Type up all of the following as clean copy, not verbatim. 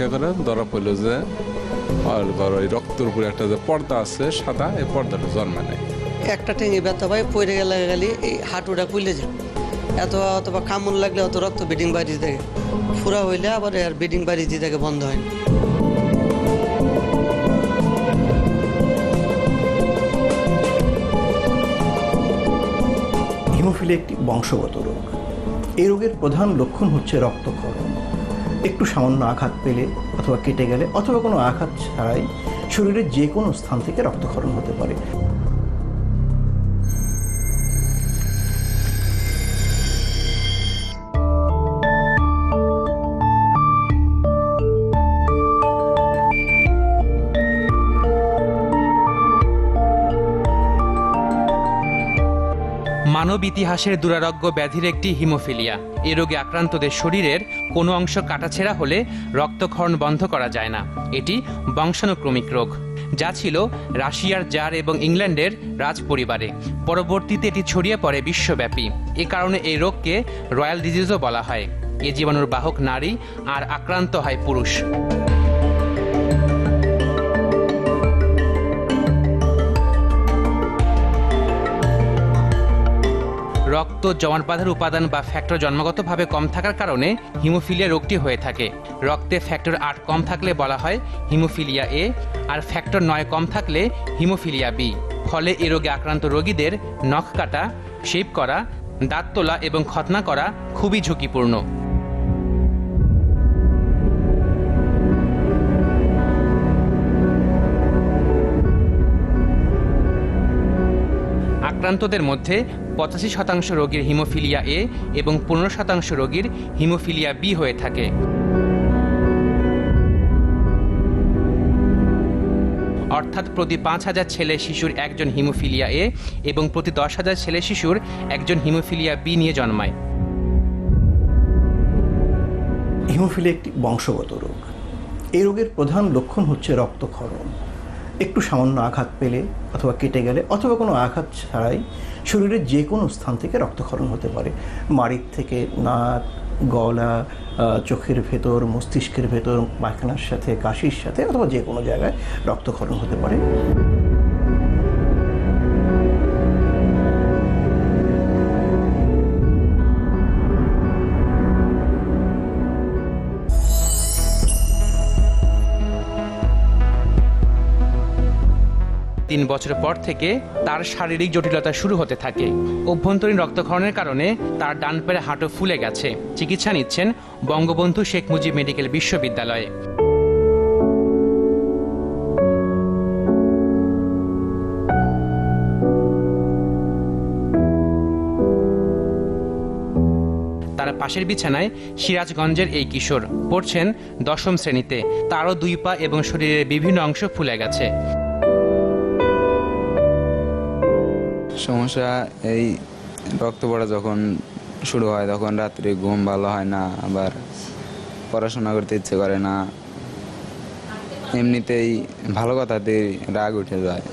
পরীক্ষা করে ধরা পড়লো যে ওই রক্তের উপরে একটা যে পর্দা আছে সাদা, এই পর্দাটা জন্মে নেই। একটা ঠেঙে ব্যথা পাই পড়ে গেলে এই হাঁটুটা খুলে যায়, অথবা কামড় লাগলে অত রক্ত ব্লিডিং বাড়ি থাকে, ফুরা হইলে আবার আর ব্লিডিং বাড়ি দিয়ে থাকে, বন্ধ হয় না। হিমোফিলিয়া একটি বংশগত রোগ। এই রোগের প্রধান লক্ষণ হচ্ছে রক্তক্ষরণ। একটু সামান্য আঘাত পেলে অথবা কেটে গেলে অথবা কোনো আঘাত ছাড়াই শরীরের যে কোনো স্থান থেকে রক্তক্ষরণ হতে পারে। মানব ইতিহাসের দুরারোগ্য ব্যাধির একটি হিমোফিলিয়া। এ রোগে আক্রান্তদের শরীরের কোনো অংশ কাটাছেঁড়া হলে রক্তক্ষরণ বন্ধ করা যায় না। এটি বংশানুক্রমিক রোগ, যা ছিল রাশিয়ার জার এবং ইংল্যান্ডের রাজ পরিবারে। পরবর্তীতে এটি ছড়িয়ে পড়ে বিশ্বব্যাপী। এ কারণে এই রোগকে রয়্যাল ডিজিজও বলা হয়। এ জীবাণুর বাহক নারী আর আক্রান্ত হয় পুরুষ। রক্ত জমাট বাঁধার উপাদান বা ফ্যাক্টর জন্মগতভাবে কম থাকার কারণে হিমোফিলিয়া রোগটি হয়ে থাকে। রক্তে ফ্যাক্টর 8 কম থাকলে বলা হয় হিমোফিলিয়া এ, আর ফ্যাক্টর 9 কম থাকলে হিমোফিলিয়া বি। ফলে এ রোগে আক্রান্ত রোগীদের নখ কাটা, শেভ করা, দাঁত তোলা এবং খতনা করা খুবই ঝুঁকিপূর্ণ। আক্রান্তদের মধ্যে 85% রোগীর হিমোফিলিয়া এ এবং 15% রোগীর হিমোফিলিয়া বি হয়ে থাকে। অর্থাৎ প্রতি 5000 ছেলে শিশুর একজন হিমোফিলিয়া এ এবং প্রতি 10,000 ছেলে শিশুর একজন হিমোফিলিয়া বি নিয়ে জন্মায়। হিমোফিলিয়া একটি বংশগত রোগ। এই রোগের প্রধান লক্ষণ হচ্ছে রক্তক্ষরণ। একটু সামান্য আঘাত পেলে অথবা কেটে গেলে অথবা কোনো আঘাত ছাড়াই শরীরের যে কোনো স্থান থেকে রক্তক্ষরণ হতে পারে। মাড়ির থেকে নাক, গলা, চোখের ভেতর, মস্তিষ্কের ভেতর, পায়খানার সাথে, কাশির সাথে অথবা যে কোনো জায়গায় রক্তক্ষরণ হতে পারে। 3 বছর পর থেকে তার শারীরিক জটিলতা শুরু হতে থাকে। অভ্যন্তরীণ রক্তক্ষরণের কারণে তার ডান পায়ের হাঁটু ফুলে গেছে। চিকিৎসা নিচ্ছেন বঙ্গবন্ধু শেখ মুজিব মেডিকেল বিশ্ববিদ্যালয়ে। তার পাশের বিছানায় সিরাজগঞ্জের এই কিশোর পড়ছেন 10ম শ্রেণীতে। তারও 2 পা এবং শরীরের বিভিন্ন অংশ ফুলে গেছে। সমস্যা এই রক্ত পড়া যখন শুরু হয় তখন রাত্রে ঘুম ভালো হয় না, আবার পড়াশোনা করতে ইচ্ছে করে না, এমনিতেই ভালো কথাতেই রাগ উঠে যায়।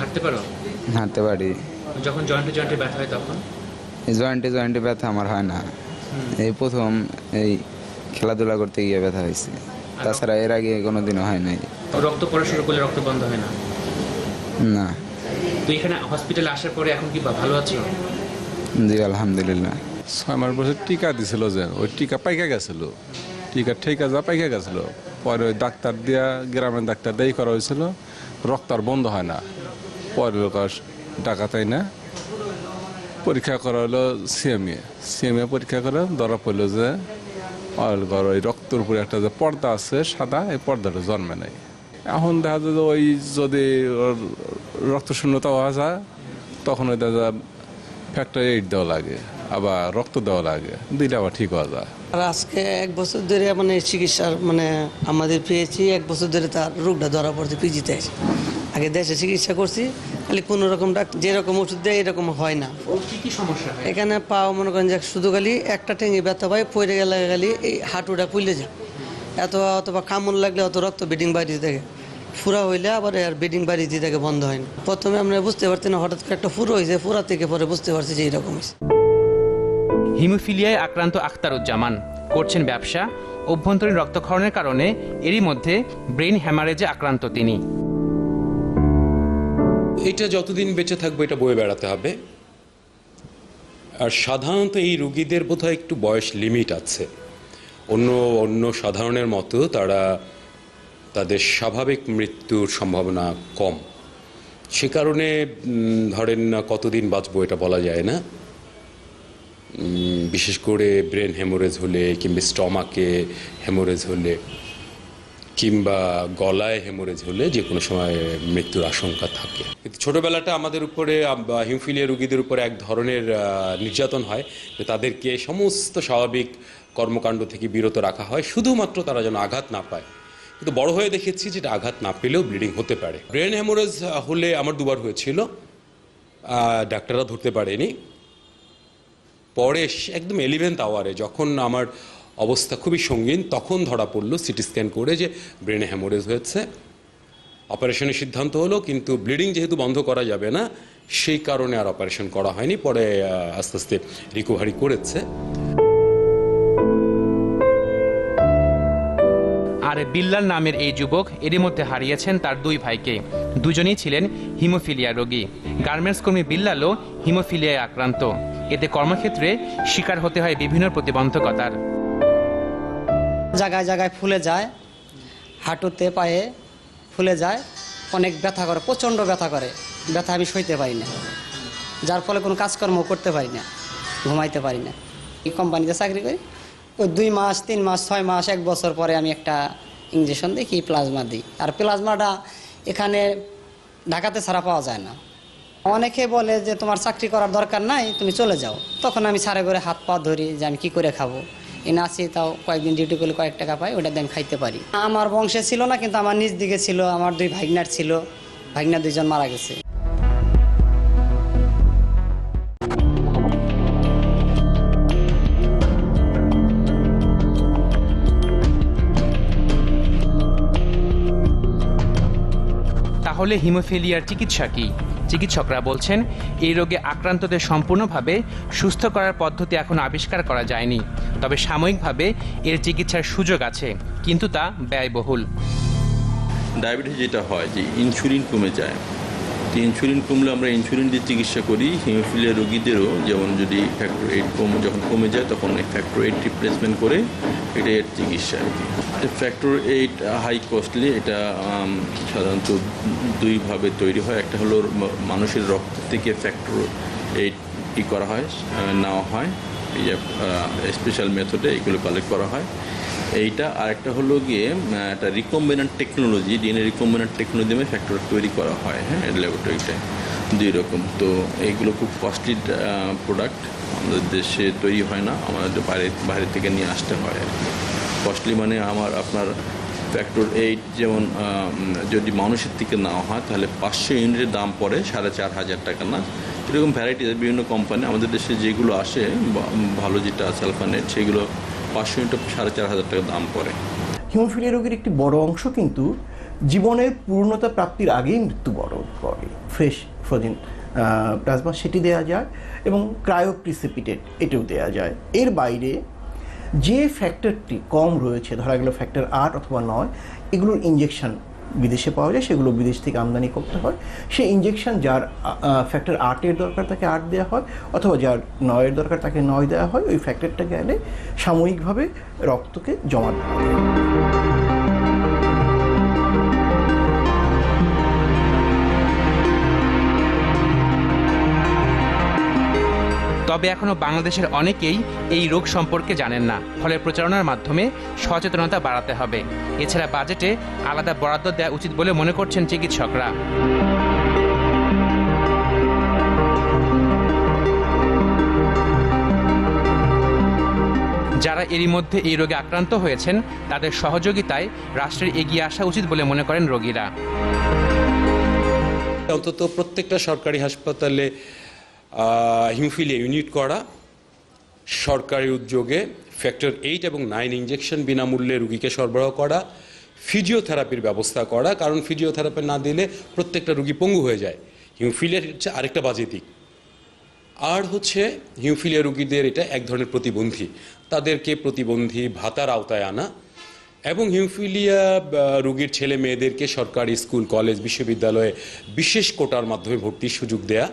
হাঁটতে পারো? হাঁটতে পারি। যখন জয়েন্টে জয়েন্টে ব্যথা হয় তখন? এই জয়েন্টে ব্যথা আমার হয় না, এই প্রথম এই খেলাধুলা করতে গিয়ে ব্যথা হয়েছে, তাছাড়া এর আগে কোনোদিনও হয় নাই। রক্ত পড়া শুরু করলে রক্ত বন্ধ হয় না? না। তো এখানে হসপিটালে আসার পরে এখন কি ভালো আছো? জি আলহামদুলিল্লাহ। 6 মাস বছর টিকা দিছিল, যে ওই টিকা পাইকা গেছিল, টিকা ঠেকা যা পাইকা গেছিল। পরে ওই ডাক্তার দিয়া, গ্রামের ডাক্তার দিয়েই করা হয়েছিল, রক্ত আর বন্ধ হয় না। পরে টাকা তাই না পরীক্ষা করা হলো সিএমএ পরীক্ষা করে ধরা পড়লো যে ওই রক্তের উপরে একটা যে পর্দা আছে সাদা, এই পর্দাটা জন্মে নেই। এখন দেখা যায় যে ওই যদি রক্ত শূন্যতা হওয়া যায় তখন ওই দেখা যায় ফ্যাক্টর 8 দেওয়া লাগে, আবার রক্ত দেওয়া লাগে, দিলে আবার ঠিক হওয়া যায়। আর আজকে 1 বছর ধরে চিকিৎসার আমাদের পেয়েছি, 1 বছর ধরে তার রোগটা ধরা পড়ছে পিজিতে। আগে দেশে চিকিৎসা করছি, খালি কোনো রকম যেরকম ওষুধ দেয় এরকম হয় না। কি সমস্যা হয় এখানে পাওয়া মনে করেন যে শুধু খালি একটা ঠেঙে ব্যথা পাই পড়ে গেলে এই হাঁটুটা ফুলে যায়, অথবা কামড় লাগলে অত রক্ত ব্লিডিং বাড়ি থাকে, ফুরা হইলে আবার আর ব্লিডিং বাড়ি দিয়ে থাকে, বন্ধ হয় না। প্রথমে আমরা বুঝতে পারছি না, হঠাৎ করে একটা ফুরো হয়েছে, ফুরা থেকে পরে বুঝতে পারছি যে এইরকম হয়েছে। হিমোফিলিয়ায় আক্রান্ত আখতারুজ্জামান করছেন ব্যবসা অভ্যন্তরীণ রক্তক্ষরণের কারণে এরই মধ্যে ব্রেইন হ্যামারেজে আক্রান্ত তিনি। এটা যতদিন বেঁচে থাকবে এটা বয়ে বেড়াতে হবে। আর সাধারণত এই রোগীদের বোধহয় একটু বয়স লিমিট আছে, অন্য সাধারণের মতো তাদের স্বাভাবিক মৃত্যুর সম্ভাবনা কম। সে কারণে ধরেন না কতদিন বাঁচবো এটা বলা যায় না। বিশেষ করে ব্রেন হেমোরেজ হলে কিংবা স্টমাকে হেমোরেজ হলে কিংবা গলায় হেমোরেজ হলে যে কোনো সময় মৃত্যুর আশঙ্কা থাকে। কিন্তু ছোটোবেলাটা আমাদের উপরে হিমোফিলিয়া রোগীদের উপরে এক ধরনের নির্যাতন হয় যে তাদেরকে সমস্ত স্বাভাবিক কর্মকাণ্ড থেকে বিরত রাখা হয় শুধুমাত্র তারা যেন আঘাত না পায়। কিন্তু বড় হয়ে দেখেছি যেটা আঘাত না পেলেও ব্লিডিং হতে পারে। ব্রেন হেমোরেজ হলে আমার দুবার হয়েছিল, ডাক্তাররা ধরতে পারেনি। পরে একদম 11th আওয়ারে যখন আমার অবস্থা খুবই সঙ্গীন তখন ধরা পড়লো সিটি স্ক্যান করে যে ব্রেনে হ্যামোরেজ হয়েছে। অপারেশনের সিদ্ধান্ত হলো, কিন্তু ব্লিডিং যেহেতু বন্ধ করা যাবে না সেই কারণে আর অপারেশন করা হয়নি। পরে আস্তে আস্তে রিকভারি করেছে। আর বিল্লাল নামের এই যুবক এরই মধ্যে হারিয়েছেন তার 2 ভাইকে। দুজনেই ছিলেন হিমোফিলিয়া রোগী। গার্মেন্টস কর্মী বিল্লালও হিমোফিলিয়ায় আক্রান্ত। এতে কর্মক্ষেত্রে শিকার হতে হয় বিভিন্ন প্রতিবন্ধকতার। জায়গায় জায়গায় ফুলে যায়, হাঁটুতে পায়ে ফুলে যায়, অনেক ব্যথা করে, প্রচণ্ড ব্যথা করে। ব্যথা আমি সইতে পারি না, যার ফলে কোনো কাজকর্ম করতে পারি না, ঘুমাইতে পারি না। এই কোম্পানিতে চাকরি করি, ওই 2 মাস 3 মাস 6 মাস 1 বছর পরে আমি একটা ইঞ্জেকশন দিই, কি প্লাজমা দিই। আর প্লাজমাটা এখানে ঢাকাতে ছাড়া পাওয়া যায় না। অনেকে বলে যে তোমার চাকরি করার দরকার নাই, তুমি চলে যাও। তখন আমি ছাড়ে করে হাত পা ধরি যে আমি কি করে খাবো, এনে আছি তাও কয়েকদিন ডিউটি করলে কয়েক টাকা পাই, ওটা দিয়ে আমি খাইতে পারি। আমার বংশে ছিল না, কিন্তু আমার নিজ দিকে ছিল। আমার 2 ভাগনার ছিল, ভাগনা 2 জন মারা গেছে। তাহলে হিমোফিলিয়ার চিকিৎসা কি? চিকিৎসকরা বলছেন এই রোগে আক্রান্তদের সম্পূর্ণভাবে সুস্থ করার পদ্ধতি এখনো আবিষ্কার করা যায়নি। তবে সাময়িকভাবে এর চিকিৎসার সুযোগ আছে, কিন্তু তা ব্যয়বহুল। ডায়াবেটিস যেটা হয় যে ইনসুলিন কমে যায়, তো ইনসুলিন কমলে আমরা ইনসুলিন দিয়ে চিকিৎসা করি। হিমোফিলিয়া রোগীদেরও যেমন যদি ফ্যাক্টর 8 যখন কমে যায় তখন এই ফ্যাক্টর 8 রিপ্লেসমেন্ট করে এটা এর চিকিৎসা আর কি। Factor 8 high costly. এটা সাধারণত 2 ভাবে তৈরি হয়। একটা হলো মানুষের রক্ত থেকে ফ্যাক্টর 8 করা হয়, নেওয়া হয়, এই যে স্পেশাল মেথডে এগুলো কালেক্ট করা হয় এইটা। আর একটা হলো গিয়ে একটা recombinant technology, DNA recombinant technology দিয়ে ফ্যাক্টর তৈরি করা হয়, হ্যাঁ, ল্যাবরেটরিতে। 2 রকম। তো এইগুলো খুব কস্টলি প্রোডাক্ট, আমাদের দেশে তৈরি হয় না, আমাদের বাইরে থেকে নিয়ে আসতে হয় আর কি। কস্টলি মানে আপনার ফ্যাক্টর 8 যেমন যদি মানুষের থেকে নেওয়া হয় তাহলে 500 ইউনিটের দাম পড়ে 4,500 টাকা না। এরকম ভ্যারাইটি বিভিন্ন কোম্পানি আমাদের দেশে যেগুলো আসে ভালো যেটা সালফানেট, সেগুলো 500 ইউনিট 4,500 টাকা দাম পড়ে। হিমোফিলিয়া রোগের একটি বড় অংশ কিন্তু জীবনের পূর্ণতা প্রাপ্তির আগেই মৃত্যুবরণ করে। ফ্রেশ ফ্রোজেন প্লাজমা সেটি দেওয়া যায় এবং ক্রায়োপ্রিসিপিটেট এটাও দেওয়া যায়। এর বাইরে যে ফ্যাক্টরটি কম রয়েছে, ধরা গেল ফ্যাক্টর 8 অথবা 9, এগুলোর ইঞ্জেকশন বিদেশে পাওয়া যায়, সেগুলো বিদেশ থেকে আমদানি করতে হয়। সেই ইঞ্জেকশন যার ফ্যাক্টর 8-এর দরকার তাকে 8 দেওয়া হয়, অথবা যার 9-এর দরকার তাকে 9 দেওয়া হয়। ওই ফ্যাক্টরটা গেলে সাময়িকভাবে রক্তকে জমা দেওয়া হয়। তবে এখনো বাংলাদেশের অনেকেই এই রোগ সম্পর্কে জানেন না। ফলে প্রচারণার মাধ্যমে সচেতনতা বাড়াতে হবে। এছাড়া বাজেটে আলাদা বরাদ্দ দেওয়া উচিত বলে মনে করছেন চিকিৎসকরা। যারা এরই মধ্যে এই রোগে আক্রান্ত হয়েছেন তাদের সহযোগিতায় রাষ্ট্রের এগিয়ে আসা উচিত বলে মনে করেন রোগীরা। অন্তত প্রত্যেকটা সরকারি হাসপাতালে হিমোফিলিয়া ইউনিট করা, সরকারি উদ্যোগে ফ্যাক্টর 8 এবং 9 ইঞ্জেকশন বিনামূল্যে রুগীকে সরবরাহ করা, ফিজিওথেরাপির ব্যবস্থা করা। কারণ ফিজিওথেরাপি না দিলে প্রত্যেকটা রুগী পঙ্গু হয়ে যায়। হিমোফিলিয়ার হচ্ছে আরেকটা বাজে দিক। আর হচ্ছে হিমোফিলিয়া রোগীদের এটা এক ধরনের প্রতিবন্ধী, তাদেরকে প্রতিবন্ধী ভাতার আওতায় আনা এবং হিমোফিলিয়া রোগীর ছেলে মেয়েদেরকে সরকারি স্কুল, কলেজ, বিশ্ববিদ্যালয়ে বিশেষ কোটার মাধ্যমে ভর্তির সুযোগ দেয়া।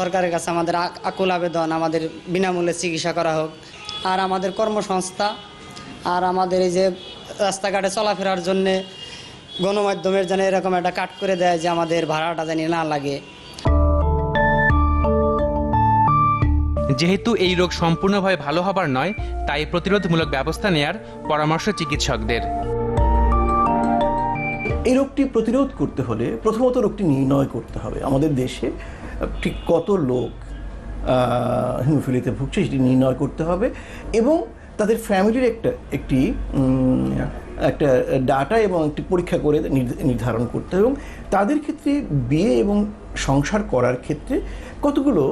সরকারের কাছে আমাদের আকুল আবেদন, আমাদের বিনামূল্যে চিকিৎসা করা হোক, আর আমাদের কর্মসংস্থা, আর আমাদের এই যে রাস্তাঘাটে চলাফেরার জন্যে গণমাধ্যমের যেন এরকম একটা কাট করে দেয় যে আমাদের ভাড়াটা জানি না লাগে। যেহেতু এই রোগ সম্পূর্ণভাবে ভালো হবার নয়, তাই প্রতিরোধমূলক ব্যবস্থা নেয়ার পরামর্শ চিকিৎসকদের। এই রোগটি প্রতিরোধ করতে হলে প্রথমত রোগটি নির্ণয় করতে হবে। আমাদের দেশে ঠিক কত লোক হিমোফিলিয়াতে ভুগছে সেটি নির্ণয় করতে হবে এবং তাদের ফ্যামিলির একটা ডাটা এবং একটি পরীক্ষা করে নির্ধারণ করতে হবে এবং তাদের ক্ষেত্রে বিয়ে এবং সংসার করার ক্ষেত্রে কতগুলো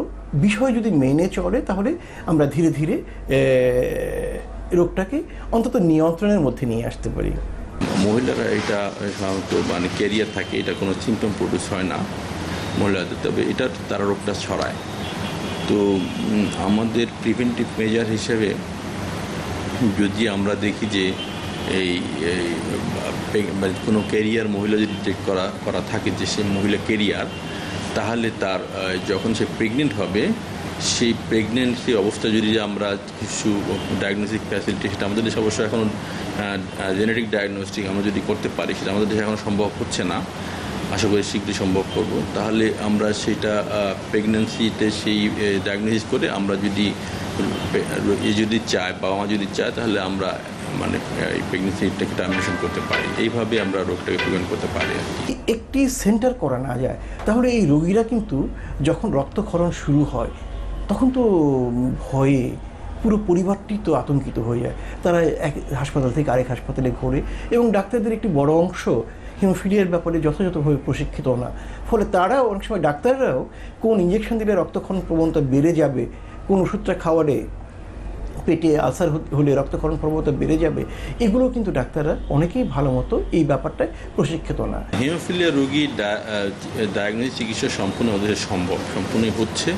বিষয় যদি মেনে চলে তাহলে আমরা ধীরে ধীরে রোগটাকে অন্তত নিয়ন্ত্রণের মধ্যে নিয়ে আসতে পারি। মহিলারা এটা সাধারণত মানে ক্যারিয়ার থাকে, এটা কোনো সিমটম প্রডিউস হয় না মহিলাদের, তবে এটা তারা রোগটা ছড়ায়। তো আমাদের প্রিভেন্টিভ মেজার হিসেবে যদি আমরা দেখি যে এই কোনো ক্যারিয়ার মহিলা যদি চেক করা থাকে যে সে মহিলা ক্যারিয়ার, তাহলে তার যখন সে প্রেগনেন্ট হবে সেই প্রেগনেন্সি অবস্থা যদি আমরা কিছু ডায়াগনস্টিক ফ্যাসিলিটি, সেটা আমাদের দেশে অবশ্যই এখন জেনেটিক ডায়াগনস্টিক আমরা যদি করতে পারি, সেটা আমাদের দেশে এখন সম্ভব হচ্ছে না, আশা করি শীঘ্রই সম্ভব করব। তাহলে আমরা সেটা প্রেগনেন্সিতে সেই ডায়াগনোসিস করে আমরা যদি চায়, বাবা মা যদি চায়, তাহলে আমরা মানে এই প্রেগনেন্সিটাকে টার্মিনেশন করতে পারি। এইভাবে আমরা রোগটাকে প্রিভেন্ট করতে পারি। একটি সেন্টার করা না যায় তাহলে এই রোগীরা কিন্তু যখন রক্তক্ষরণ শুরু হয় তখন তো ভয়ে পুরো পরিবারটি তো আতঙ্কিত হয়ে যায়। তারা এক হাসপাতাল থেকে আরেক হাসপাতালে ঘোরে এবং ডাক্তারদের একটি বড় অংশ হিমোফিলিয়ার ব্যাপারে যথাযথভাবে প্রশিক্ষিত না, ফলে তারাও অনেক সময় ডাক্তাররাও কোন ইঞ্জেকশন দিলে রক্তক্ষরণ প্রবণতা বেড়ে যাবে, কোন ওষুধটা খাওয়ালে পেটে আলসার হলে রক্তক্ষরণ প্রবণতা বেড়ে যাবে, এগুলো কিন্তু ডাক্তাররা অনেকেই ভালো মতো এই ব্যাপারটায় প্রশিক্ষিত না। হিমোফিলিয়া রোগী ডায়াগনোসিস চিকিৎসা সম্পূর্ণ সম্ভব, সম্পূর্ণই হচ্ছে।